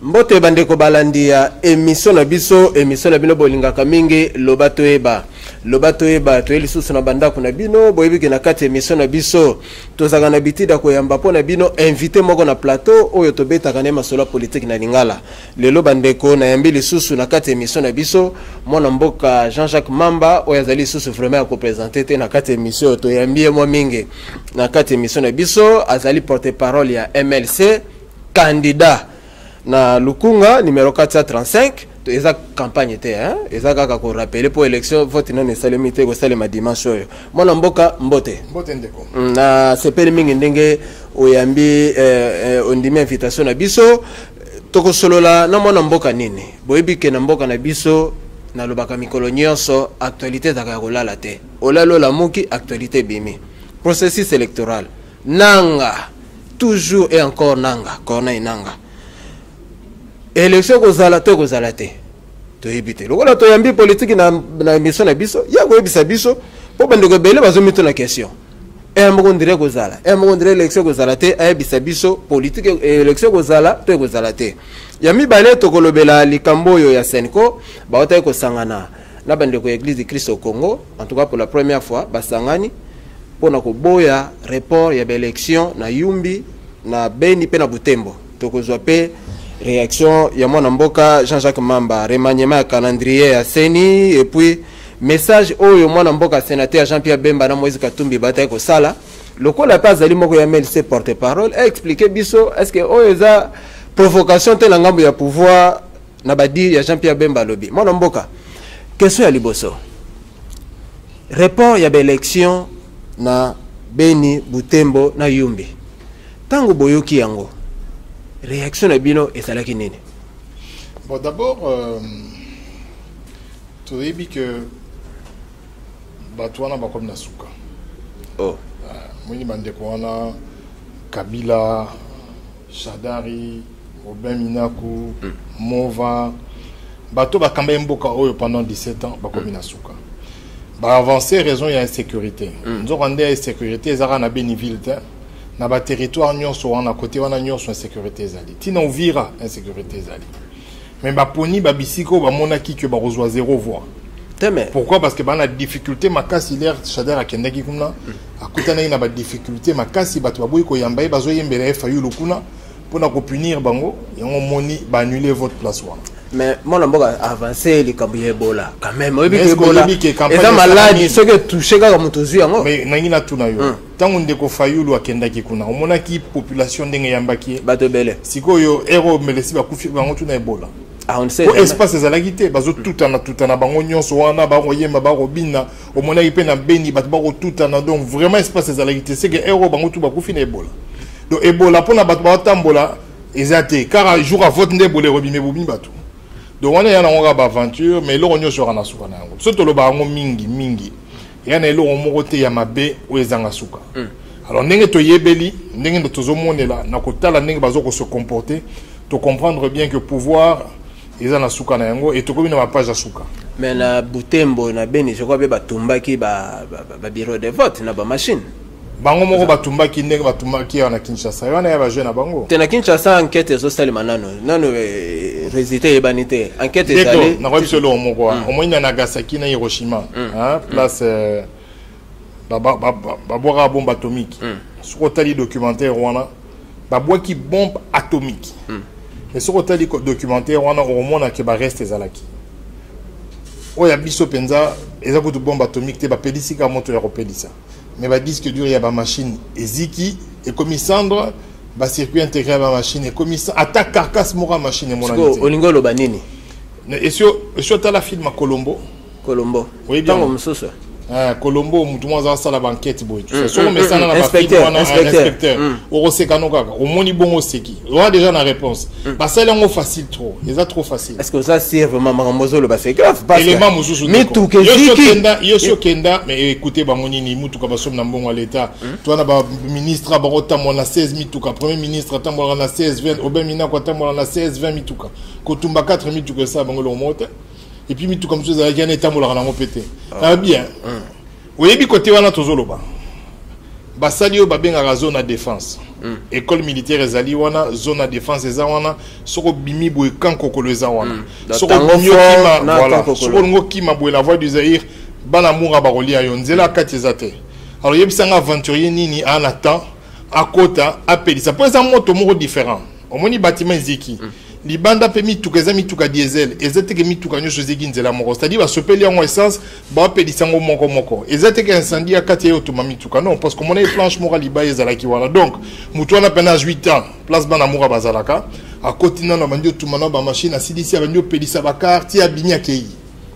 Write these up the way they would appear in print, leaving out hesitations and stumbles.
Mbote bandeko balandia émission na bino bolingaka mingi lobato eba to elisusu na bandako na bino boyebi na kati émission na biso tozaka na bitida koyamba po na bino invité moko na plateau oyo tobetaka ne masolo politique na lingala lelo bandeko na yambi lisusu na kati émission na biso mwana mboka Jean-Jacques Mamba oyo azali lisusu vraiment ko présenter te na kati émission to yambi mo mingi na kati émission na biso azali porte-parole ya MLC candidat na Lukunga numéro 435 eza campagne te hein eza kaka ko rappeler pour élection vote non esalemite ko salema dimanche oyo mwana mboka mbote ndeko na sepeli mingi ndenge oyambi ondimi invitation na biso toko solola na mwana mboka nini boyebi ke na mboka na biso na lobaka mikolo nyonso actualité za ko lala te olalo la muki actualité bimi processus électoral nanga toujours et encore nanga kona inanga élection kozala te to yebite lokola to yambi politique na mission na biso ya ko yebisa biso po bandeko bele bazomito na question mo ndire kozala mo ndire élection kozala te ayebisa biso politique élection kozala te yami bale to kolobela likambo yo ya Senko baota ko sangana na bandeko ya Église de Christ au Congo en tout cas pour la première fois basangani pona ko boya report ya élection na Yumbi na Beni pe na Butembo to kozwa pe réaction ya mwana mboka Jean-Jacques Mamba remaniement ya calendrier ya Seni et puis message oyo mwana mboka sénateur Jean-Pierre Bemba na Moïse Katumbi bataille ko sala lokola pas zali moko ya MLC porte-parole a expliqué biso est-ce que oyo za provocation te la ngambo ya pouvoir na badi ya Jean-Pierre Bemba lobi mwana mboka question ya liboso report ya élection na Beni Butembo na Yumbi tango boyoki yango réaction à bino et ça là qui n'est. Bon d'abord tu as dit que Batouana bakom na suka. Oh. Moni bandekwana Kabila, Shadari, Robin Minaku, Mova, bato bakamba mboka oyo pendant 17 ans bakom na suka. Ba avancer raison il y a insécurité. Nous avons des insécurité zara na Beniville. Na ba territoire nyonso wana côté wana nyonso insécurité zali tina ovira insécurité zali mais ba poni ba bisiko ba monaki que ba rozwa 0 voix teme pourquoi parce que ba na difficulté makasi l'air Shader akendaki kuna akutana ina ba difficulté makasi bato baboyi ko yamba bazo yembela fa yulo kuna pona ko punir bango yango moni ba annuler votre place wana. Mais mon mboka avancé les cambier Ebola quand même oyebi ke Ebola eza maladi soki touché kaka mutuzu yango mais nangina tuna yo tango ndeko fayulu akendaki kuna omonaki population ndenge yambaki bato bele sikoyo ero melesi bakufi bango tuna Ebola on sait ko espace ezalaki te bazo tutana bango nyonso wana bango yemba bango bina omonaki pe na Beni bato bango tutana donc vraiment espace ezalaki te c'est que ero bango tu bakufi na Ebola donc Ebola pona bato batambola ezate car jour à vote ndebole robime bobimi bato. Donc on est en aventure mais là on est sur un souka na yango surtout le bango mingi yana elo omokote ya mabe o ezanga suka alors ndenge to yebeli ndenge tozo monela na kotala ndenge bazoko se comporter to comprendre bien que pouvoir ezana suka na yango et to komi na ma page ya suka mais na Butembo na Beni je crois be batumbaki ba bureau de vote na ba machine bango moko batumbaki ndenge batumbaki na Kinshasa wana ya ba jeune na bango te na Kinshasa enquête zo salima nano résultat ebanité enquête ezali na ko solo moko au moins na Nagasaki na Hiroshima hein place babora bombe atomique sur tali documentaire wana babwaki bombe atomique mais sur tali documentaire wana au moins na ke ba reste ezalaki oya biso penza ezakutu bombe atomique te ba pelisi ka moto ya kopelisa mais ba disque dur ya ba machine eziki et comme cendre ba circuit intégré à ba machine et comme attaque carcasse mora machine et monanité olingolo banini et sur ta la film à Colombo oui bien Colombo mutu mwaza sala banquette boy tout ça so mais ça na ba inspecteur o sekano kaka o moni bongo seki on déjà la réponse parce que c'est facile trop c'est trop facile est-ce que ça sert vraiment mamozo le c'est grave parce que mais tout que yo kenda mais écoutez ba monini mutu ka basom na mbongo à l'état toi na ba ministre ba rotambo na 16 mituka premier ministre tambo na 16 20 obemina kwa tambo na 16 20 mituka kotumba 4 mituka ça bango le monte et puis tout comme ça il y a un état mola na pété ah bien oui bi côté wana tozoloba basali yo babengaka zone à défense école militaire ezali wana zone à défense eza wana soko bimi boye kan kokolo eza wana soko binyo kima voilà soko ngo kima boye la voix du Zaïre bana moura barolia yo nzela kati ezate alors yebisanga aventurier nini en attend à kota apelisa pour ça moto moko différent omoni bâtiment ziki libanda pe mituka mituka diesel ezateke mituka nyosho zeki nzela moko c'est-à-dire ba sopeli en essence ba pelisa ngo moko ezateke incendie akati yo tuma mituka non parce que mon planche moko liba ezala ki wana donc mutu wana pena 8 ans place bana mura bazalaka à côté na bandio tuma na ba machine asidisi bandio pelisa ba carte ya binya kei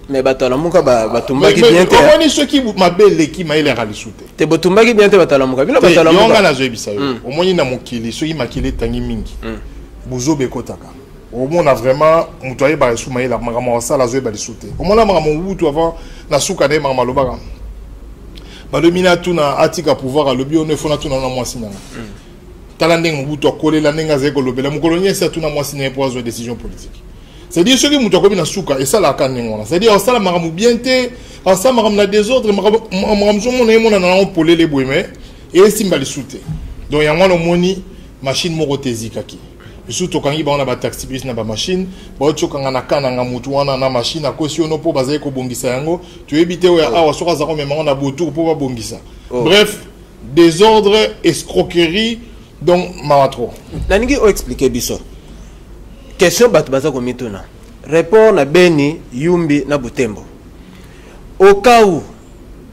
mais batala muka batumbaki bien te on est ceux qui mabele qui maile ralisute te botumbaki bien te batala muka bino batala muka yonga na zoebisa yo omoni na mokili ceux qui makile tangi mingi buzo bekotaka au moins on a vraiment mutoye ba sou maile makama wasala zoeba lisute au moins makama wutu avant na suka ne makama lobaka ba domina tuna atika pouvoir alobi on efona tuna na mwasi nanga tala ndenge wutu akolela ndenge zeko lobela mukolonye sa tuna mwasi ne pour décision politique. C'est-à-dire ceux qui mutu akobi na suka et ça la kanengona c'est-à-dire ça la makamu bien te ça makamu na désordre makamu so mona mona na polele boyeme et simba lisute donc yango no moni machine moko tezikaki surtout quand il y a un taxi bus na ba machine ba otokanga na kana nga mutu wana na machine akosi ono po bazaye ko bongisa yango tu éviter ya awa soka zako même na botour po ba bongisa bref désordre escroquerie donc maratro naningi o expliquer biso question bat baza ko mituna répond na Beni Yumbi na Butembo au cas où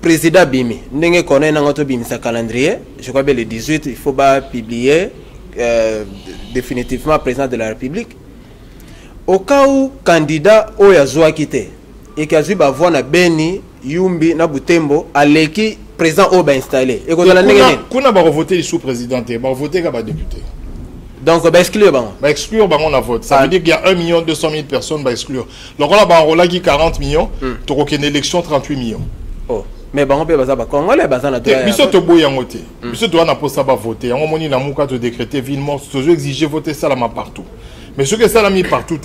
président Bimi ndenge connaît na ngoto Bimi sa calendrier je crois bien le 18 il faut pas publier définitivement président de la République au cas où candidat Oyazoa quitté et qu'il va voir na Beni Yumbi na Butembo aleki président Oba installé et qu'on a voté les sous-présidents ba voter ka ba député donc ba exclure on a voté ça veut dire qu'il y a 1 200 000 personnes ba exclure donc on a ba rolaki 40 millions to ko ken élection 38 millions oh mais bango pe baza ba congolais baza na droit biso to boya ngote biso to na posa ba voter yango moni na muka to décréter ville morte to exiger voter ça là partout mais ce que ça l'a mis partout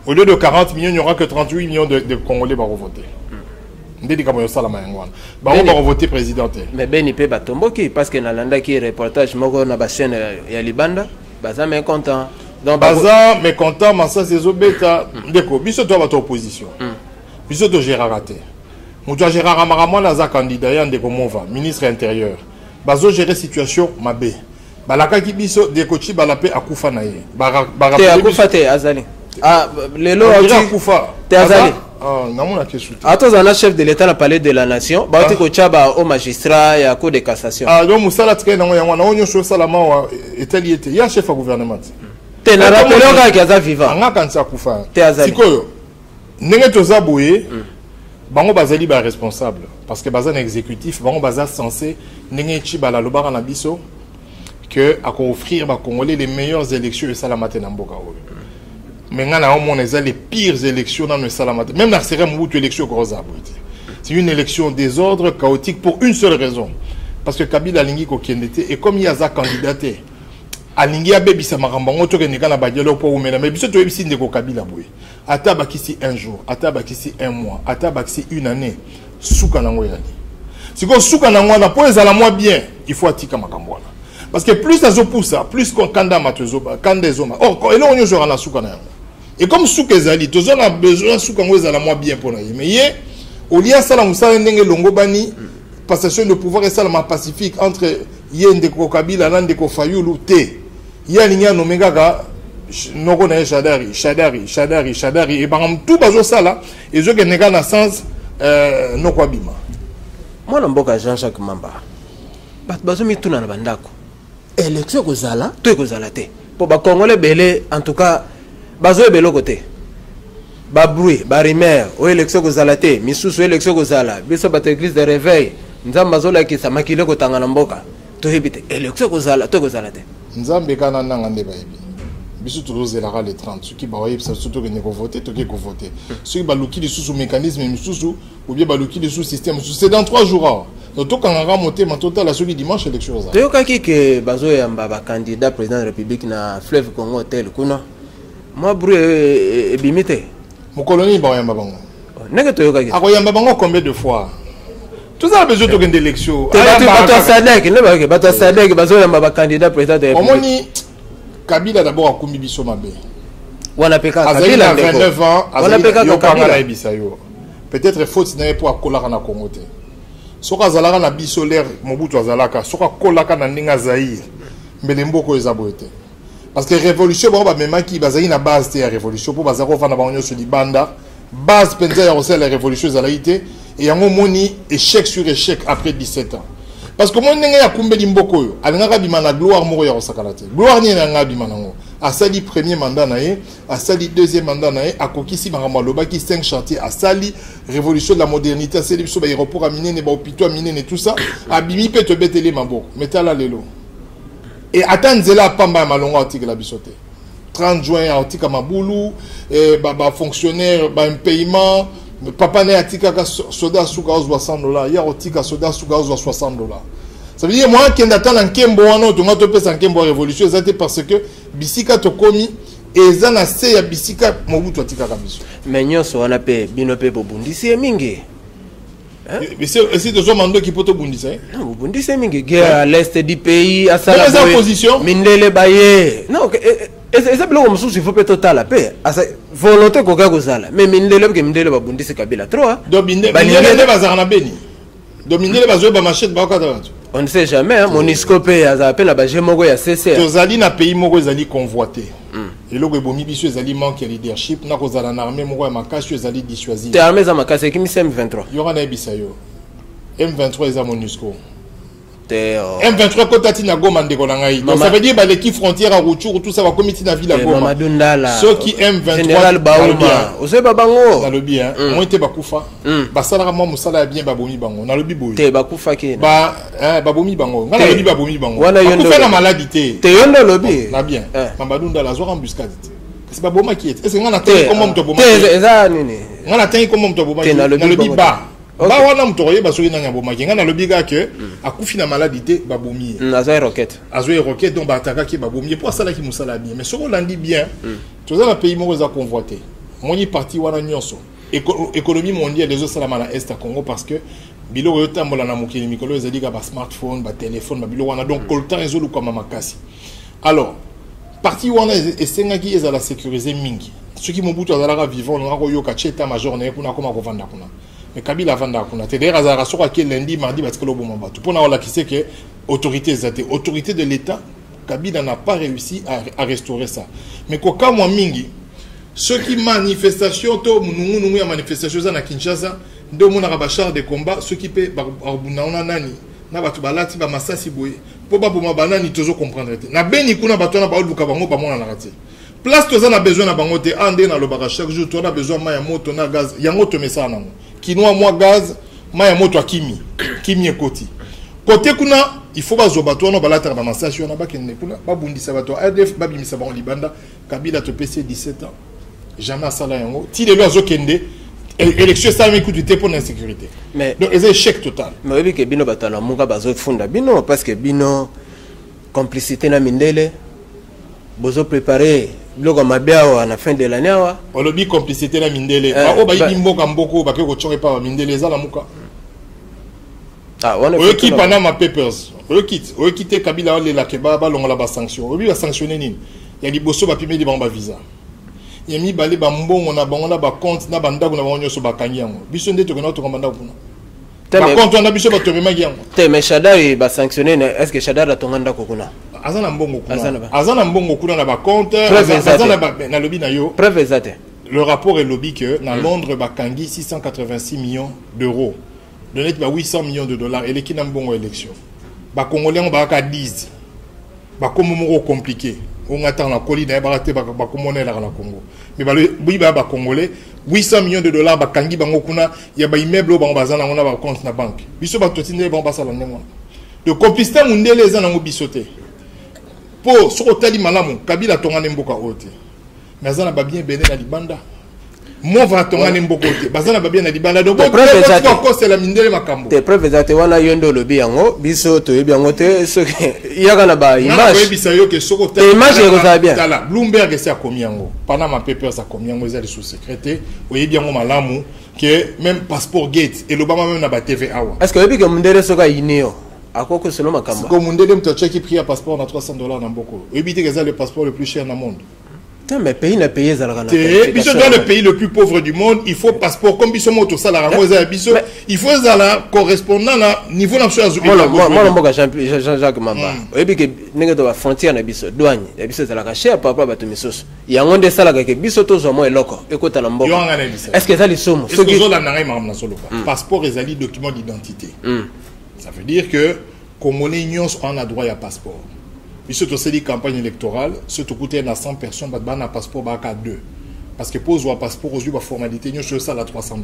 au lieu de 40 millions il n'y aura que 38 millions de congolais ba voter ndedi ka moyo sala mangwana bango ba voter président mais Beni pe batomboki parce que na landa ki reportage moko na ba chaîne ya Libanda baza mécontent donc baza mécontent massa sezo beta ndeko biso to ba to opposition biso to géraraté Moutou Gérard Amaramon a candidat yande komova ministre intérieur bazo gérer situation mabé balaka kibiso de kochi balapé akufa na ye te akufa te azali ah lelo akufa te azali ah namona kesu atozana chef de l'état na palais de la nation ba te kochaba au magistrat ya cour de cassation ah donc musala tke na yango na onyo so salama wa etaliete ya chef à gouvernement te na rappeler ka kaza vivant nga kansa akufa te azali sikoyo ndenge toza boye bango bazali ba responsable parce que bazan exécutif bango baza censé ndenge chi bala lobara na biso que à offrir ba congolais les meilleures élections et salamate na mboka oyo mais ngana on les pires élections dans le salamate même la cérémonie où tu élection groza c'est une élection désordre chaotique pour une seule raison parce que Kabila lingi ko kendete et comme il y a za candidaté alingi abebisa makambango to keneka na badialo pour umela mais biso to yebisi ndeko Kabila boye ata bakisi un jour ata bakisi un mois ata bakisi une année suka nango yali siko suka nango na po ezala moi bien il faut atika makambwana parce que plus azo poussa plus qu'on kanda matozoba kanda zoma or elo onyo jora na suka na yango et comme suka ezali tozo na besoin suka ngo ezala moi bien pour na ye mais ye olia sala musala ndenge longo bani passation de pouvoir et salama pacifique entre ye ndeko Kabila na ndeko Fayulu te ya linya no megaka noko na Shadari et bangam tout bazo sala et zo keneka na sens noko abima mwana mboka Jean-Jacques Mamba bat bazo mituna na bandako élection kozala to kozala te po ba congolais belé en tout cas bazo ebelo côté ba bruit ba rumeur o élection kozala te misusu élection kozala biso ba église de réveil nzamba zola ki samakile ko tangana mboka to hebite élection kozala to kozala te nzambe kana nanga nde bayebi biso tozozela les 30 ceux qui ba yebisa surtout que ne ko voter to ko voter ceux qui ba luki sous mécanisme misusu ou bien ba luki sous système c'est dans 3 jours donc to kanga monter ma total la celui dimanche élection za to kaki ke bazo yamba ba candidat président de la République na fleuve Congo hotel kuna moi bruit ebimite mo colonie ba yamba bango nenge to yokaki ako yamba bango combien de fois tout ça besoin de l'élection bato sadek ne ba ke bato sadek bazo ya ba candidat président de omoni Kabila d'abord akumbi biso mabe wana peka Kabila 29 ans wana peka Kabila ibisayo peut-être faute n'avait pas kolaka na Congo te soka zalaka na biso l'air Mobutu azalaka soka kolaka na ndinga Zaïre mbele mboko ezaboete parce que révolution ba même qui bazali na base te révolution pour bazako fana ba onyo sur libanda base penza ya aussi la révolution zalaïté et yango moni échec sur échec après 17 ans parce que mon ndenge ya kumbeli mboko yo alingaka bima na gloire moko ya osakala te gloire ni na ngabi manango asali premier mandat na ye asali deuxième mandat na ye akokisi makambo lobaki 5 chantiers asali révolution de la modernité asali biso ba aéroport aminene ba hôpital aminene tout ça abimi pe to betele maboko metala lelo et atanzela pamba malonga otika la bisote 30 juin otika mabulu ba fonctionnaire ba un paiement papa ne atika ka soda suka $60 ya otika soda suka $60. Ça veut dire moi qui n'attend un kembo wana to ngato pesa kembo révolution exactement parce que bisika to komi eza na se ya bisika Mobutu atika ka biso mais nyonso wana pe bino pe bobundisi mingi mais c'est de mando qui peut te bundisa non bobundisi mingi guerre à l'est du pays à ça la position mindele baye non eza bilo mususu il faut peut total la paix asa volonté ko ka kozala mais mindele babundisi Kabila 3 donc mindele bazana beni donc mindele bazo ba machette ba okata bato on ne sait jamais hein Monisco pe azape na ba jemoko ya CC tozali na pays moko ezali convoité et logo ebomi biso ezali manque ya leadership na kozala na armée moko ya makasi ezali dissuasif te armée za makasi ki M23 yora na bisayo M23 eza Monisco te M23 kotati na Goma ndeko na ngai donc ça veut dire ba l'équipe frontière à Rutshuru tout ça va comité na ville à Goma Mamadou Ndala ceux qui M23 général Baouma ose babango na lobi hein moi te bakufa basala mo musala bien babomi bango na lobi boy te bakufa ki ba babomi bango ngana lobi babomi bango bakufa na maladie te yondo lobi na bien Mamadou Ndala zo embuscade c'est pas boma qui est est-ce ngana te comment mto boma te eza nini ngana te comment mto boma na lobi ba ba wana mtoye basoki na nyambo makinga na lobiga que akufi na maladie babomi azoe roquette donc ba ataka ki babomi pour ça là qui musala bien mais soko landi bien tu as un pays mo za convoité moni parti wana nyonso économie mondiale les autres salama na est à Congo parce que bilo yo tambola na mokili mikolo ezali ka ba smartphone ba téléphone ba bilo wana donc koltan ezolu comme makasi alors parti wana esengaki ezala sécuriser mingi ceux qui Mobutu azalaka vivant ngako yo ka cheta major na kuna koma ko vanda kuna mais Kabila vanda kuna te d'ailleurs azara soka ke lundi mardi parce que lo bomba tout pour na wala qui sait que autorité de l'état Kabila n'a pas réussi à restaurer ça mais ko kamwa mingi ceux qui manifestation to munungu ya manifestation za na Kinshasa ndo mona ba char de combat ceux qui pe buna ona nani na batu balati ba masasi boye po ba boma banani tozo comprendre te na beni kuna batu na ba luka bango ba mona na rati place toza na besoin na bango te ande na lobaka chaque jour to na besoin ma ya moto na gaz yango to mesa nango kinoa moi gaz ma ya moto akimi ekoti côté kuna il faut bazo bato na balata ba masasi na ba kende kuna ba bundisa bato ADF ba bimisa ba libanda Kabila to PC 17 ans jamais sala yango ti le lozo kende élection ça me coûte pour l'insécurité mais donc c'est échec total mais oui que bino batala muka bazo funda bino parce que bino complicité na mindele bozo préparer bloga mabiao à la fin de l'année wa on le bi complicité na mindele ba o ba yi mboka mboko ba ke ko chore pa mindele za la muka ah on est qui Panama Papers o quitte Kabila le la keba ba longola ba sanction o bi ba sanctionner nini ya liboso ba pimeli ba visa ya mi balé ba mbongo na bango na ba compte na banda kuna ba nyoso ba kanyango biso ndete ko na to komanda kuna par contre on a biso ba to memagi yango te mais Shadari ba sanctionner est-ce que Shadari atonganda ko kuna azana mbongo kuna na ba compte azana ba na lobby na yo preuve exacte le rapport est lobby que na Londres ba kangi 686 millions d'euros donné ba 800 millions de dollars et l'équipe na mbongo élection ba congolais ba ka 10 ba comme moko compliqué on attend la colis na ba te ba komonela na Congo mais ba congolais 800 millions de dollars ba kangi bango kuna ya ba immeuble ba bazana na ba compte na banque biso ba totine ba basala ndemo de complicité mundele za na ngo bisoté pour ce hôtel malamu Kabila tongane mboka ote mais azana ba bien bene na libanda moi va tonga n'importe quoi bazana babia na libala donc c'est la mindele makambo te preuve exacte wana yondo lobi yango biso to yebi yango te ce yaka na ba image bisa yo ke soko ta image ko za bien tala Bloomberg c'est a komi yango Panama Papers a komi yango ezali sous secrétaire oyebi yango malamu que même passeport gate et l'Obama même na ba TV awa est-ce que yebi ke mundele soka inio akoko solo makamba ko mundele mto check qui un passeport na $300 na mboko oyebi te que c'est le passeport le plus cher dans le monde. Mais pays n'a payé ça la Biso dans le pays le plus pauvre du monde, il faut passeport comme biso moto salaire il faut ça correspondant à niveau national. Moi Jean-Jacques Mamba. Et puis que n'engue to frontière na biso douane, ya biso ça la cher papa bato misos. Ya ngonde sala que biso to zo mo eloko. Ekota na mboka. Est-ce que ça li somo? Ce que zo la ngai mamna solo pas. Passeport et ali document d'identité. Ça veut dire que Congolais nyons on a droit à passeport. Puis surtout c'est des campagnes électorales, surtout coûter à 100 personnes, bah un passeport bah à 2. Parce que pour un passeport aux yeux formalité, nous ça à $300.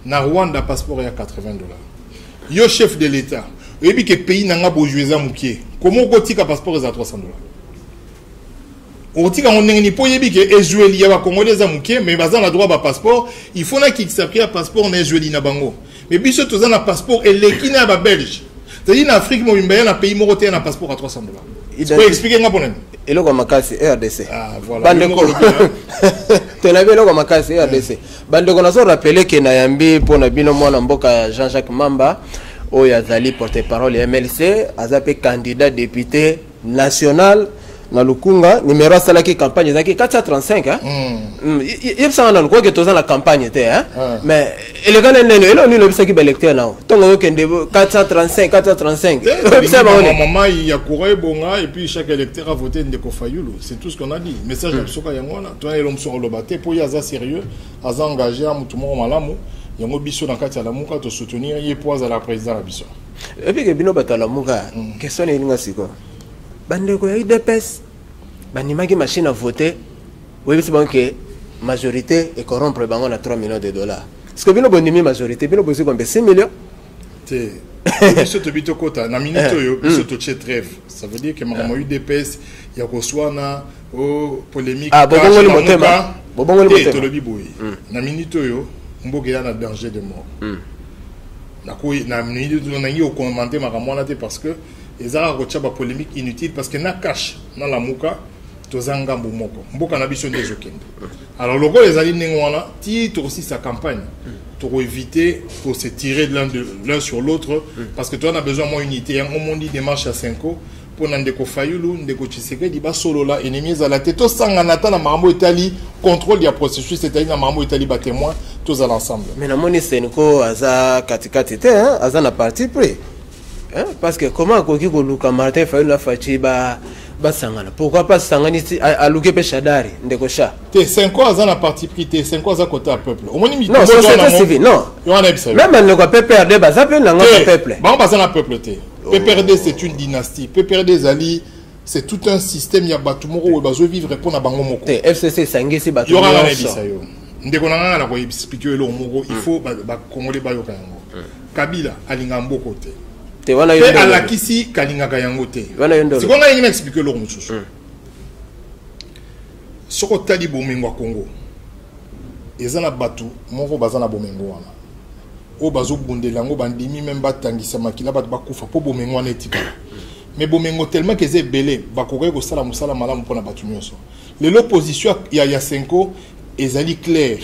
Na Rwanda passeport est à $80. Yo chef de l'État, et puis que pays n'a pas besoin de moukier. Comment on tika passeport est à $300? On tika on n'est pas yebi que Israël y a Congolais à moukier, mais bazan a droit à passeport, il faut na qui s'appelle passeport en Israël na bango. Mais puis surtout ça na passeport et les qui n'a pas belge. C'est-à-dire en Afrique moi un pays moroté un passeport à $300. Tu peux expliquer un problème? Et là, comme Makasi, RDC. Ah, voilà. Tu as vu là, comme Makasi, RDC. Bande qu'on a rappelé que Nayambi, pour Nabino Mboka Jean-Jacques Mamba, où il y a Zali porte-parole MLC, a zappé candidat député national. Na Lukunga, numéro salaki campagne, zaki 435, hein? Il y a ça, on croit que tu as la campagne, hein? Mais il est quand même il a le qui est électeur là. Donc, on a 435, 435. Maman, il y a couré, bonga, et puis chaque électeur a voté Ndeko Fayulu. C'est tout ce qu'on a dit. Message de Soka Yangwana. Toi, l'homme sur le bâté, pour y avoir sérieux, à engagé à Moutoumou Malamu, il y a un biso dans Katia Lamouka, te soutenir, il y a poise à la présidente la biso. Et puis, Bino Batalamouka, question est une bandeko ya UDPS banimaki machine à voter oui c'est bon que majorité et corrompre bango na 3 millions de dollars est-ce que bino bondimi majorité bino bosi combien 6 millions te biso to bito kota na minute yo biso to che trêve ça veut dire que maman UDPS ya ko swana o polémique bobongoli motema to lobi boy na minute yo mboke ya na danger de mort na ko na minute na ngi o commenter makamona te parce que ils ont reçu une polémique inutile parce que na cache dans la mouka tozanga mbomoko mboka na biso ndezo kende alors le gars les alliés n'engwana ti aussi sa campagne pour éviter pour se tirer de l'un sur l'autre parce que toi on a besoin moins unité on m'a dit démarche à 5 ans pour Ndeko Fayulu Ndeko Tshisekedi ba solo là ennemis à la tête to sanga nata na mambo Italie contrôle du processus c'est-à-dire na mambo Italie ba témoin tous à l'ensemble mais na moni senko aza katikati te hein aza na parti pris. Hein? Parce que comment Koki Goluka Martin Fayulu la fachi ba sangana pourquoi pas sangani à Luke Peshadari Ndeko Sha te 5 ans à la partie pris te 5 ans à côté à peuple au moins non société civile non même le PPRD ba ça peut nanga peuple ba on na peuple te PPRD c'est une dynastie PPRD Zali c'est tout un système ya batumoro où bazo vivre pour na bango moko te FCC sangisi bato yora na bisa yo Ndeko nanga na ko expliquer le moko il faut ba congolais ba yo kango Kabila alinga mboko te te wana yo ala kisi kalinga kayango te wana yo ndo c'est qu'on a une expliquer le mususu soko tali bomengo Congo ezana batu moko bazana bomengo wana o bazo bundelango bandimi même batangisa makila batu bakufa po bomengo wana etika mais bomengo tellement que c'est belé bakoke ko sala musala malamu pona batu nyonso l'opposition ya 5 ans ezali clair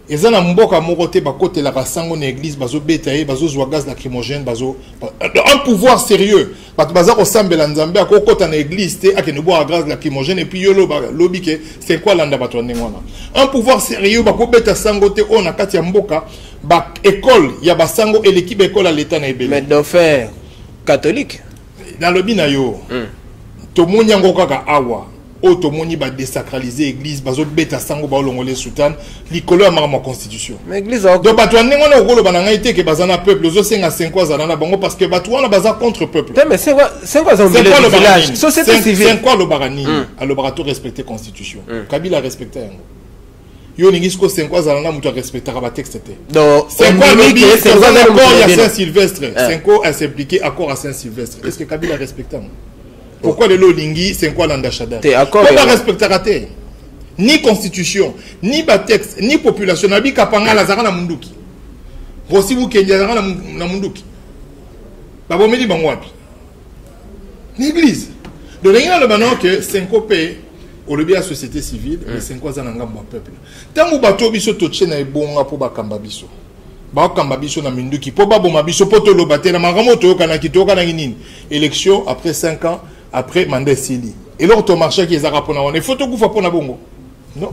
ezana mboka moko te bakote la basango na église bazo betaye bazo zwa gaz lacrymogène bazo un pouvoir sérieux batu baza ko sambela nzambe akokota na église te akene boire gaz lacrymogène et puis yolo lobi ke c'est quoi landa batu ndengona un pouvoir sérieux bako beta sango te on a kati ya mboka ba école ya basango et l'équipe école à l'état na ebele mais dauphin catholique dans le binayo to monyango kaka awa automoni ba désacraliser église bazo beta sango ba olongole sultan likolo ya ma constitution mais église donc bato ndengona okolo bananga ite ke bazana peuple zo senga 5 ans na bango parce que bato wana baza contre peuple mais c'est quoi le village société civile c'est quoi le barani à l'obrato respecter constitution Kabila respecter yango yo ningisko 5 ans na muto respecter ba texte te donc c'est quoi le but c'est accord à Saint-Sylvestre 5 ans à s'impliquer accord à Saint-Sylvestre est-ce que Kabila respecte pourquoi le Lolingui c'est quoi l'andachada pourquoi respecter raté ni constitution, ni texte, ni population. Nabi kapanga la zara na munduki. Rosi bukendi la zara na munduki. Babo medi bangwapi. L'église. Donc il y a le maintenant que 5 pays au lieu de la société civile, mais 5 ans en ngamba peuple. Tant que bato biso toche na ebonga po bakamba biso. Ba kamba biso na munduki po ba boma biso po to lobate na makambo to kana kitoka na nini. Élection après 5 ans après mandat sili. Et là to marché qui ezaka pona on faut to kufa pona bongo. Non.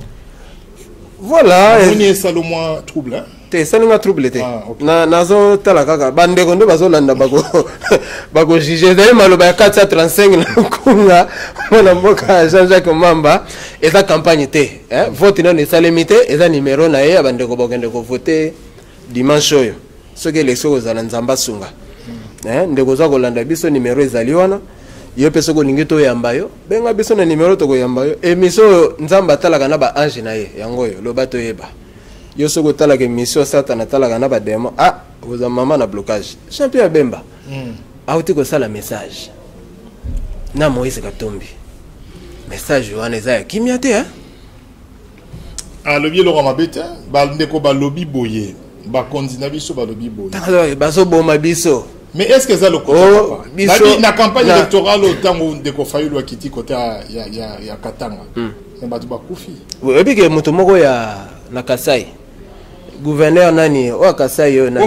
Voilà. On est ça le moins trouble hein. Te salinga trouble te. Okay. Na nazo tala kaka bande kondo bazolanda bako juger dai maloba ya 435 na kunga mona mboka Jean-Jacques Mamba eza campagne te vote non esalemite eza numéro na ye bande ko bokende ko voter dimanche oyo soki élection kozala nzamba sunga ndeko za kolanda biso numéro ezali wana yo peso ko ningi to yamba yo benga biso na numéro to ko yamba yo emiso nzamba talaka na ba ange na ye yango yo loba to yeba yo soko talaka mission satana talaka na ba demo vous avez maman na blocage champion Bemba auti ko sala message na Moïse Katumbi message wana za kimia te le bielo ramabete ba ndeko ba lobby boye ba kondina biso ba lobby boye baso boma biso. Mais est-ce que ça le côté la campagne électorale autant où ndeko Fayulu akiti côté ya Katanga mais ba tuba kufi et puis que moto moko ya na Kasai gouverneur nani o Kasai yo nani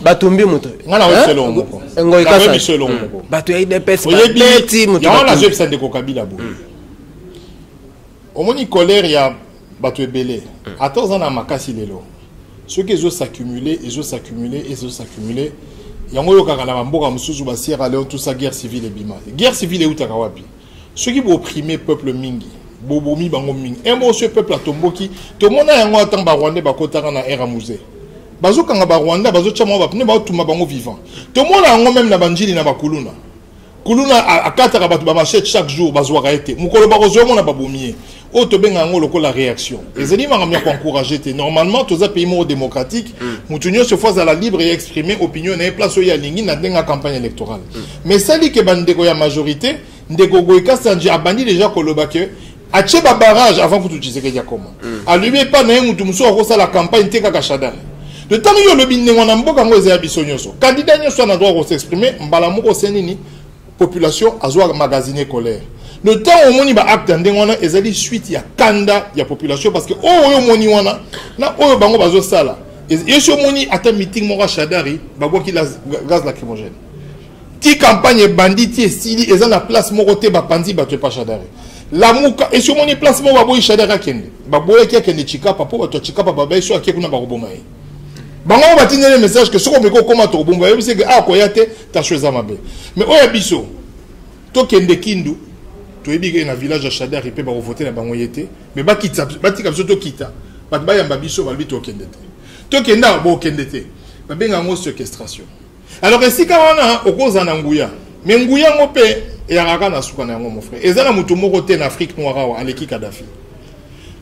batumbi moto ngana o selon moko ngoy Kasai selon moko bato ya IDPS petit moto ya la jeb sande ko Kabila bo omoni colère ya bato ebele attends na makasi lelo ceux qui ont s'accumuler yango yo kaka na mboka mususu ba Sierra Leone tout ça guerre civile et bima guerre civile utaka wapi ceux qui opprimer peuple mingi bobomi bango mingi un mot ce peuple atomboki to mona yango atang ba Rwanda ba kotaka na era musée bazo kanga ba Rwanda bazo chama ba pne ba tuma bango vivant to mona yango même na banjili na bakuluna kuluna akataka batu ba machette chaque jour bazo ka été mukolo ba kozo mona babomier o to benga yango loko la réaction ezeli makamia ko encourager te normalement to za pays mo démocratique mutunyo se fois à la libre et exprimer opinion na place o ya lingi na denga campagne électorale mais celle que bandeko ya majorité ndeko goika sanji abandi déjà koloba que ache ba barrage avant pour tout Tshisekedi ya comment allumer pas na mutu muso ko la campagne te kaka shadar de temps yo lobi ndeko na mboka ngo za biso nyoso candidat nyoso na droit ko s'exprimer mbala moko senini population azwa magasiner colère. Le temps où moni ba acte ndengona ezali suite ya kanda ya population parce que oyo moni wana na oyo bango bazo sala yeso moni ata meeting moko Shadari babo ki la gaz lacrymogène ti campagne banditi esili eza na place moko te ba pandi ba te pa Shadari la muka yeso moni place moko babo Shadari akende babo ki akende chikapa po to chikapa baba yeso akekuna ba roboma yi bango batinele message que soko meko koma to bomba yebi se que koyate ta choisa mabe mais oya biso to kende kindu to ebi na village à Shadar il peut ba voter na bango yete mais ba kita batika biso to kita bat ba yamba biso ba to kendete to kenda bo kendete ba benga ngo séquestration alors ici quand on a okoza na nguya mais nguya ngo pe ya raka na suka na ngo mon frère ezana mutu moko te na Afrique noire aleki Kadhafi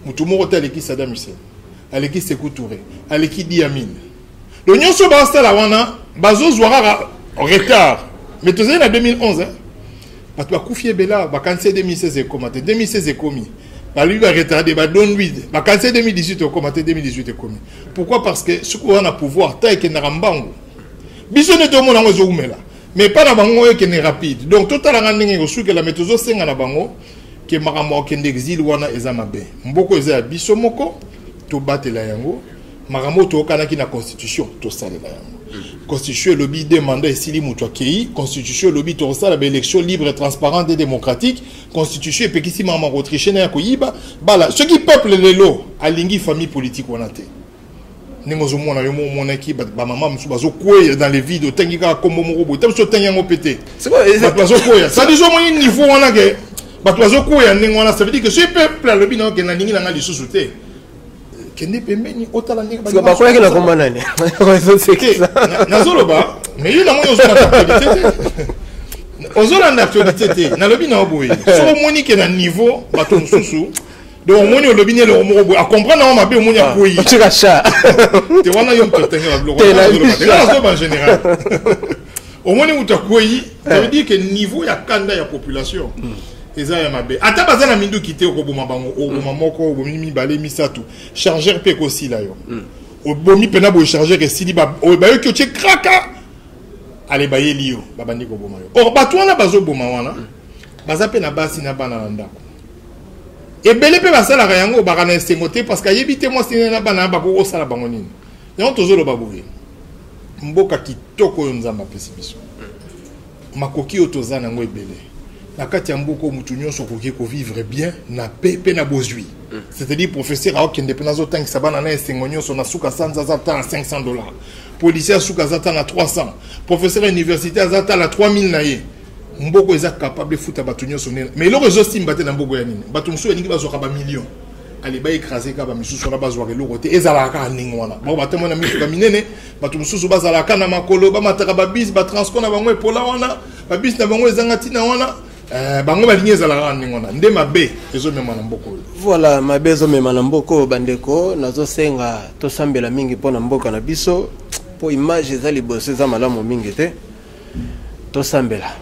mutu moko te aleki Saddam Hussein aleki Sékou Touré aleki Idi Amin le nyonso ba stala wana bazo zwara retard mais to zena 2011 hein. Bato bakufi ebela bakanse 2016 ekomate 2016 ekomi balubi baretardé badon 8 bakanse 2018 ekomate 2018 ekomi pourquoi parce que soki wana pouvoir ta ekendaka mbangu biso nde tomona yango ezoumela mais pas na bango oyo ekende rapide donc totalanga ndenge ekosukela me tozosenga na bango ke makambo akende exil wana eza mabe mboko eza ya biso moko tobatela yango makambo toyokanaki na constitution tosalela yango constitution lobby demande esili mutu akei constitution lobby tosala ba élection libre transparente et démocratique constitution epekisi mama autrichien na koyiba bala ce qui peuple lelo alingi famille politique wana te ningo zo mona yo mona ki ba mama musu bazo kweya dans les vides otangi ka kombo moko boy tam so tangi yango pété c'est quoi bazo kweya ça dit zo moni niveau wana ke bazo kweya ningo wana ça veut dire que ce peuple lobby na ke na lingi na ngali susu te kende pembeni otala ndenge ba ba kwa kila komba nani nazoloba mais il a moyo zo na actualité ozola na actualité te na lobi na oboye so moni ke na niveau bato mususu donc moni lobi ne le moko boye a comprendre na mabe moni a boye tu ka cha te wana yo mtotenga la bloko en général au moni muta koyi ça veut dire que niveau ya kanda ya population eza ya mabe ata baza na mindu kité okoboma bango oboma moko obomi mibale misatu chargeur pe kosi la yo obomi pena bo chargeur ke sili ba yo ki otie kraka ale ba yeli yo babandi koboma yo or bato wana bazoboma wana baza pe na basi na bana na ndako ebele pe basalaka yango baka na esengo te parce que ayebi te mwasi na bana bako osala bango nini yango tozoloba boye mboka kitoko oyo nzambe apesi biso makoki oyo toza nango ebele na kati ya mboka mutu nyonso okoki kovivre bien na paix pe na bozwi c'est-à-dire professeur aokende mpe nazotangisa bana na esengo nyonso na suka sanza aza ta na $500 policier asuka aza ta na 300 professeur ya université aza ta na 3000 na ye mboko eza capable futa bato nyonso nene mais eloko ezosimba te na mboko ya nini bato mosusu elingi bazwaka bamillion ale baécrase kaka bamisusu wana bazwaka eloko te ezalaka kaka ndenge wana bango batemona mituka minene bato mosusu bazalaka na makolo bamataka babisi batransport na bango epola wana babisi na bango ezanga ntina wana bango balingi ezalaka ndenge wana nde mabe ezomema na mboko oyo voilà mabe ezomema na mboko oyo bandeko nazosenga tosambela mingi mpo na mboka na biso mpo image eza liboso eza malamu mingi te tosambela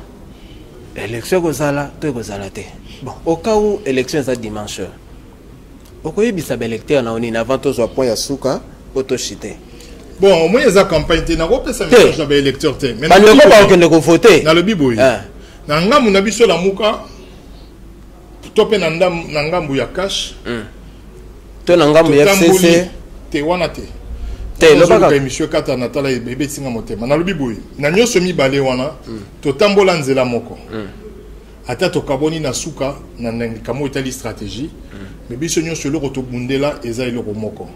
élection ekozala to ekozala te bon au cas où élection eza dimanche okoyebisa baélecteur na onini avant tozwa point ya suka po toshite bon au moins eza campagne te nakopesa message na baélecteur te bandeko bakokende kovote nalobi boye na ngambu na biso la muka to pe na ngambu ya cash to na ngambu ya FCC te wana te lobaka monsieur kata natala bebe singa motema nalobi boye na nyonso mibale wana to tambola nzela moko ata to kaboni na suka na kamo etali stratégie mais biso nyonso eloko tobundela eza eloko moko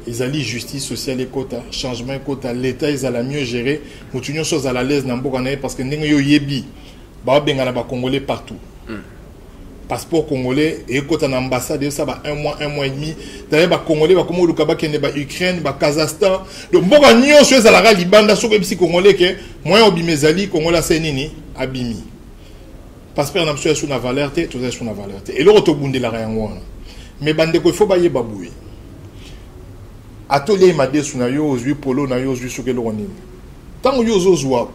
ezali justice sociale ekota changement ekota l'état ezala mieux géré mutu nyonso azala l'aise na mboka na ye parce que ndenge yo yebi babenga na ba congolais partout passeport congolais et ekota na ambassade ça ba 1 mois et demi d'ailleurs ba congolais ba komo luka ba kende ba Ukraine ba Kazakhstan donc mboka nyonso ezalaka libanda soko bisi congolais ke moyen obimezali congolais c'est nini abimi passeport na biso na valeur te to sur na valeur te et le rotobundela yango wana mais bandeko il faut ba yeba boui atelier madesu na yo ozwi polo na yo ozwi soke lo nini tango yo ozozwa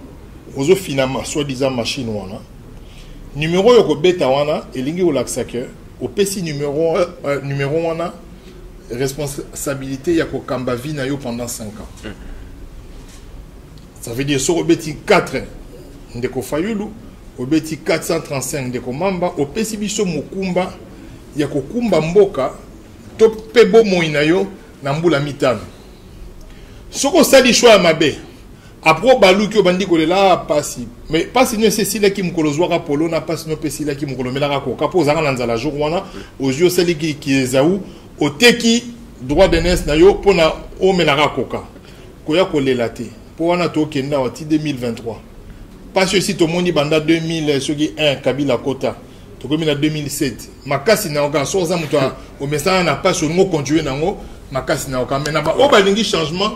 ozo finalement soi-disant machine wana numéro yoko beta wana elingi olakisa ke opesi numéro wana responsabilité ya kokamba vie na yo pendant 5 ans ça veut dire so obeti 4 ndeko fayulu obeti 435 ndeko mamba opesi biso mokumba ya kokumba mboka to pe bomoi na yo na mbula mitano soko sali choix mabe après baluki obandi kolela pasi mais pasi ne sesila ki mukolozwaka polo na pasi no pesila ki mukolomelaka ko kapo zanga na nzala jour wana ozio sali ki ezau oteki droit de naissance na yo pona omelaka koka koya kolela te po wana to kenda wati 2023 pasi aussi to moni banda 2000 soki 1 Kabila Kota to komi na 2007 makasi na oka so za muto o mesana na pasi ngo continuer nango makasi na oka mena ba o balingi changement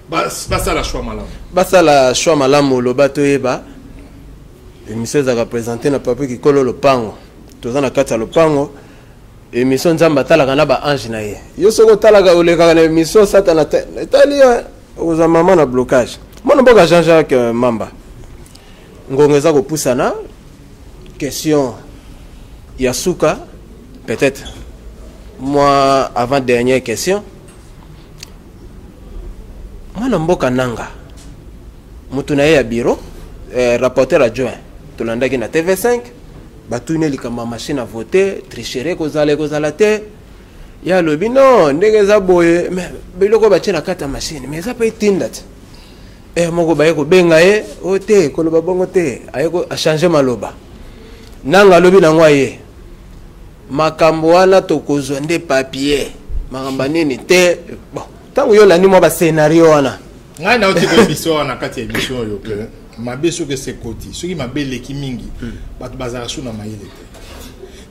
basa la choix malamu basa la choix malamu lobato yeba émission za représenter na papa ki kolo lopango toza na kati ya lopango émission nzamba talaka na ba ange na ye yo soko talaka oleka na émission satana tali oza mama na blocage mona boka Jean-Jacques Mamba ngongeza ko pusana question ya suka peut-être moi avant dernière question mwana mboka nanga mutu na ye ya bureau rapporteur adjoint tolandaki na TV5 batune likamba machine à voter tricherer kozala te ya lobi non ndenge za boye mais biloko batie na kata machine mais ça peut tinda moko baye ko benga ye o te koloba bongo te ayeko a changer maloba nanga lobi na ngwa ye makambo wana tokozwa nde papier makamba nini te bon tango yo lani mo ba scénario wana ngai na otiko émission wana kati ya émission yo ke mabe soki c'est koti soki mabe leki mingi bato bazala suna mayele te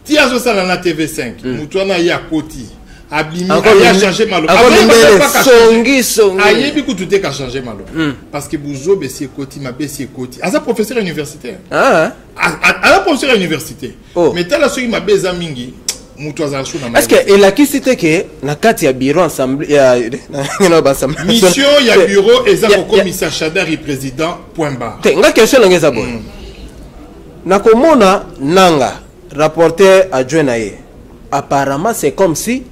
ti azo sala na TV5 mutu wana ya koti abimi a changer malo songi ayebi kutu te ka changer malo parce que buzo be c'est koti mabe c'est koti asa professeur universitaire ala professeur université mais tala soki mabe za mingi est-ce que elakisi te ke na kati ya bureau ensemble ya mission ya bureau eza ko commissaire Chadari président point barre te nga question ngeza boy na komona nanga rapporteur adjoint na ye apparemment c'est comme si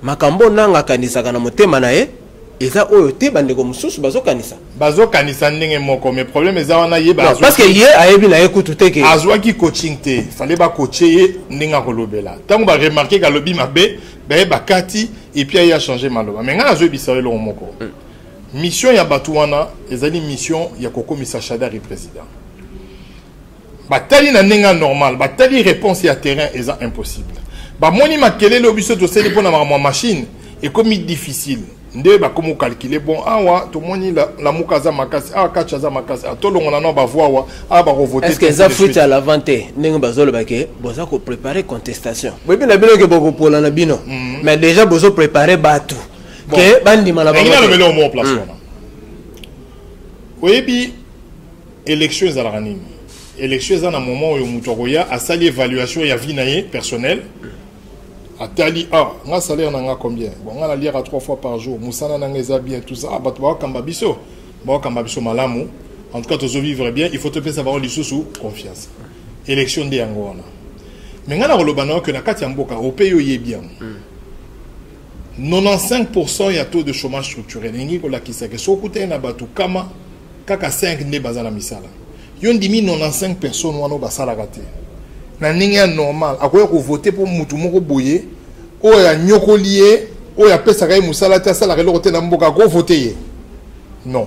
makambo nanga kanisa kana motema na ye eza oyo te bandeko mususu bazo kanisa ndenge moko mais problème eza wana ye ba parce que ye ayebi na ye kutu te ke azwaki coaching te fallait ba coacher ye ndenge kolobela tango ba remarquer ka lobi mabe ba bakati et puis il a changé maloba mais ngana zo bisalo lo moko mission ya batu wana ezali mission ya kokomisa Shadari président batali na ndenge normal batali réponse ya terrain eza impossible ba moni makelele obiso to seli pona ma machine et comme difficile nde ba komo calculer bon awa to moni la mukaza makasi a kachaza makasi a tolongo na no ba voix a ba voter est-ce que ça fruit à l'avante ndenge bazolo bake boza ko préparer contestation bobi na bino ke boko pola na bino mais déjà bozo préparer batu que bandi mala ba ngina le melo mo place wana oyebi élection za la ranini élection za na moment où mutokoya a sali évaluation ya vie na ye personnel atali nga salaire nanga combien bon nga na lire à 3 fois par jour musana nanga eza bien tout ça ba to kamba biso malamu en tout cas to vivre bien il faut te faire savoir lisusu confiance élection de yango wana mais nga na kolobana que na kati ya mboka au pays oye bien 95% ya taux de chômage structurel ngi ko la kisaka so kuté na batu kama kaka 5 ne bazala misala yon dimi 95 personnes wana basala raté na ninga normal akoya ko voter pour mutu moko boye o ya nyokolié o ya pesa kai musala ta sala ke lokote na mboka ko voter non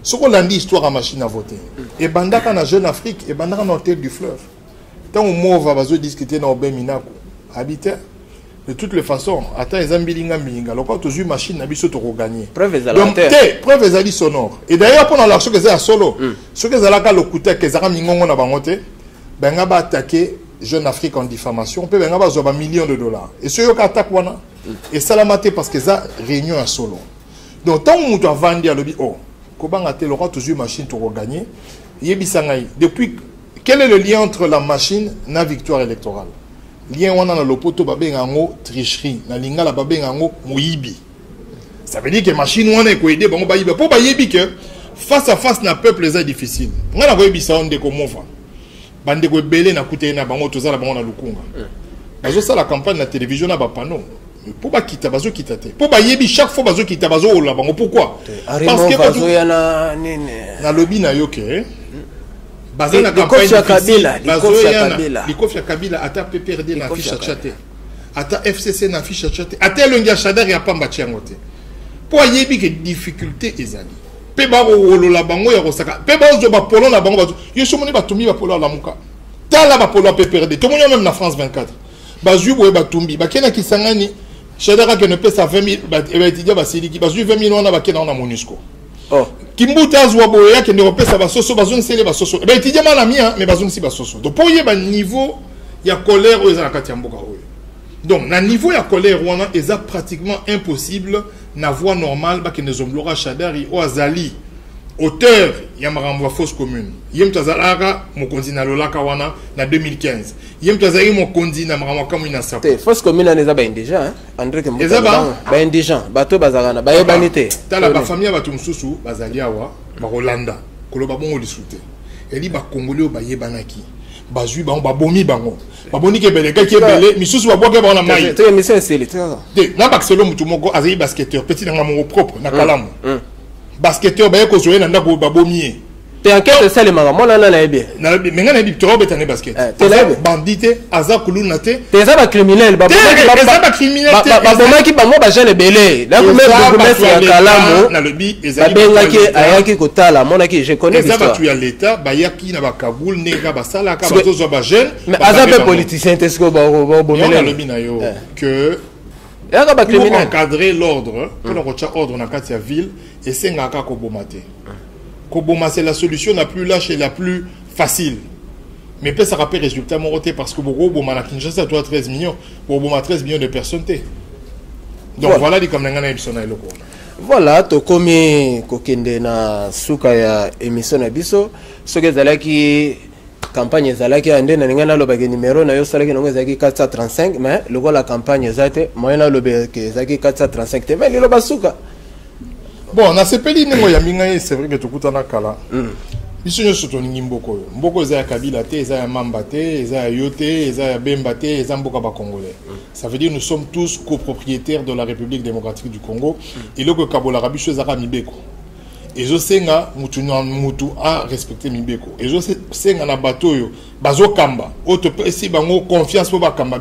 ce qu'on a dit histoire à machine à voter et bandaka na Jeune Afrique et bandaka na hôtel du fleuve tant au mova bazo discuter na obeminako habiter de toutes les façons ata ezambilinga milinga lokwa tozu machine na biso to ko gagner preuve ezalante preuve ezali sonore et d'ailleurs pendant l'action que c'est solo ce que ezalaka lokuta ke zaka mingongo na bangote benga ba attaquer Jeune Afrique en diffamation pe benga ba zo ba millions de dollars et ce yo ka attaque wana et salamate parce que ça réunion à solo donc tant mutu avandi a lobi ko banga te lokwa tozu machine to ko gagner yebisangai depuis quel est le lien entre la machine na victoire électorale lien wana na lopoto babenga ngo tricherie na lingala babenga ngo moyibi ça veut dire que machine wana ko aider bango bayiba po bayebi que face à face na peuple est difficile ngana ko yebisa onde ko mova bande ko belé na kuté na bango tozala bango na lukunga bazo sala campagne na télévision na ba panneau po ba kita bazo kita te po bayebi chaque fois bazo kita bazo ola bango pourquoi parce que bazo yana nene na lobby na yoke Bazana campagne Likofi Kabila ata PPRD na fiche chate ata FCC na fiche chate ata longia Shadari ya pamba tiangote po yebi que difficulté ezali pe ba olola bango ya kosaka pe ba zo ba polo na bango bazo yo somoni batumbi ba polo la muka tala ba polo PPRD to monyo même na France 24 bazu boye batumbi bakena kisangani Shadara que ne peut sa 20 000 ba étudiant ba siliki bazu 20 000 wana bakena na MONUSCO Kimbuta zwa boya ke ne repesa ba soso bazon sele ba soso ba étudiant mala mia mais bazon si ba soso donc pour yeba niveau ya colère aux na kati ya mboka oyo donc na niveau ya colère wana eza pratiquement impossible na voie normale ba ke ne zomblora Shadari o azali auteur ya marambo fausse commune yem tazalaka mokonzi na lolaka wana na 2015 yem tazali mokonzi na marambo kamu ina sapo te fausse commune na ba indigent hein André Kembuta ba indigent bato bazalana ba yebanité tala ba famille bato mususu bazali awa ba Rolanda koloba bongo lisute eli ba congolais ba yebanaki bazui bango ba bomi bango ba boni ke beleka ke belé misusu ba boke ba na mai te mission c'est te na Barcelone mutu moko azali basketteur petit na mon propre na kalamu basketteur ba yeko zoé na ndako ba bomi te enquête ça les manga mona na ebie na mais ngana bi trop betane basket bandité azakulu na te te za ba criminel ba criminel ba bomaki bango ba jeune belé la même bourgmestre ya kalamu na lebi ezali bengaki ayaki kotala mona ki je connais l'histoire ça va tuer l'état ba yaki na ba Kaboul nega ba sala ka ba zo ba jeune mais azabe politicien tesco ba bomele na lebi na yo que yaka ba criminel encadrer l'ordre pour le recha ordre na kati ya ville et sengaka ko bomate Koboma, c'est la solution la plus lâche et la plus facile. Mais peut ça rappelle résultat moroté parce que Boma na Kinshasa doit 13 millions. Boma 13 millions de personnes. Donc voilà les comme ngana émission na eloko. Voilà to komi kokende na suka ya émission na biso soke zalaki campagne zalaki ande na ngana lobaki numéro na yo salaki ngo zaki 435 mais le la campagne zate moyena lobaki zaki 435 te mais le basuka. Bon, na sepeli ningo ya minga c'est vrai que tukutana kala. biso nyonso toningi mboka oyo mboka eza ya Kabila te eza ya Mamba te eza ya yo te eza ya Bemba te eza mboka ba Congolais. Ça veut dire nous sommes tous copropriétaires de la République démocratique du Congo et loko kabola biso ezaka mibeko et je senga mutu a respecté mibeko et je senga na bato oyo bazo kamba auto pesi bango confiance po bakamba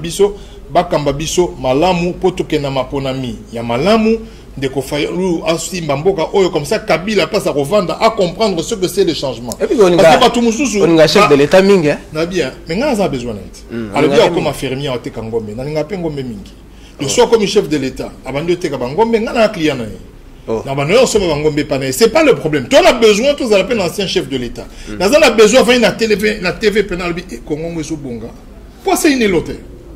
biso malamu po tokena maponami ya malamu de Kofayalu asimba mboka oyo comme ça Kabila passe à revendre à comprendre ce que c'est le changement. Et puis on a chef de l'état mingi na bien mais nga za besoin net. Alors bien comme fermier à Tekangombe na nga pengombe mingi. Le soit comme chef de l'état abandi teka bangombe nga na client na na banoyo somo bangombe pana c'est pas le problème. Toi on a besoin tous à l'appel ancien chef de l'état. Na za na besoin va na TV pénal bi Congo ngweso bonga. Pour c'est une lote.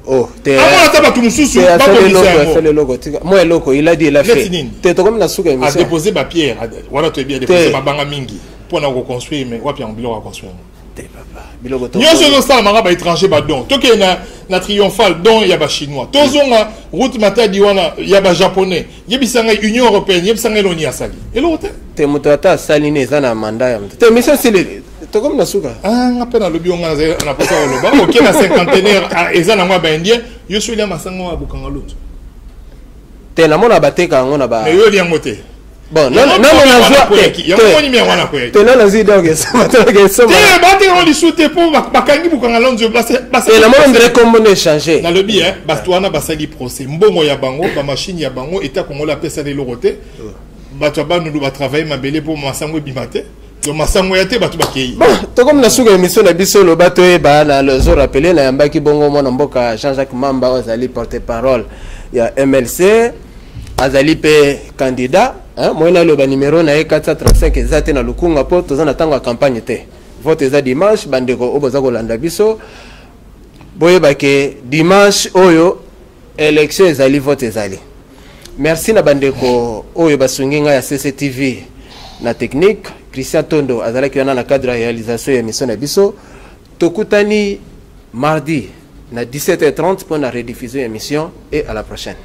Oh, il a déposé ma pierre. Voilà, tu es bien déposé ma banga mingi. Pour nous reconstruire, mais on a reconstruire. Nous sommes des étrangers, donc. Tout est na triomphal, donc il y a des chinois. Tous on a route matin diwana, il y a des japonais. Il y a des Union européenne, il y a des l'ONU à Sali. Et l'autre? T'es moutata saliné, ça n'a mandat. T'es mission c'est to comme nasuka ngapena lobi on na posa loba OK na cinquantenaire eza na ngwa ba indien yo so lia masango wa bukanga lutu te na mona bateka ngona ba mais yo lia ngote bon non na zwa yo moni mi wana ko te na zida ke sama te bati on li soute po bakangi bukanga lonzo basa te na mona ndre comme on échanger na lobi bastwana basali procès mbongo ya bango ba machine ya bango eta kongo la pesa de lorote bato ba nous ba travailler mabele pour masango bimate. Bon, comme na suka émission na biso lo bato e ba na le zo rappeler na yambaki bongo mona mboka Jean-Jacques Mamba azali porte-parole ya MLC azali pe candidat hein moina lo ba numéro na 435 ezate na lukunga po toza na tango campagne te vote eza dimanche bandeko oboza ko landa biso boye ba ke dimanche oyo élection ezali vote ezali merci na bandeko oyo basunginga ya CCTV na technique Christian Tondo azalaki wana na cadre ya réalisation ya émission na biso tokutani mardi na 17h30 pour la rediffusion émission et à la prochaine.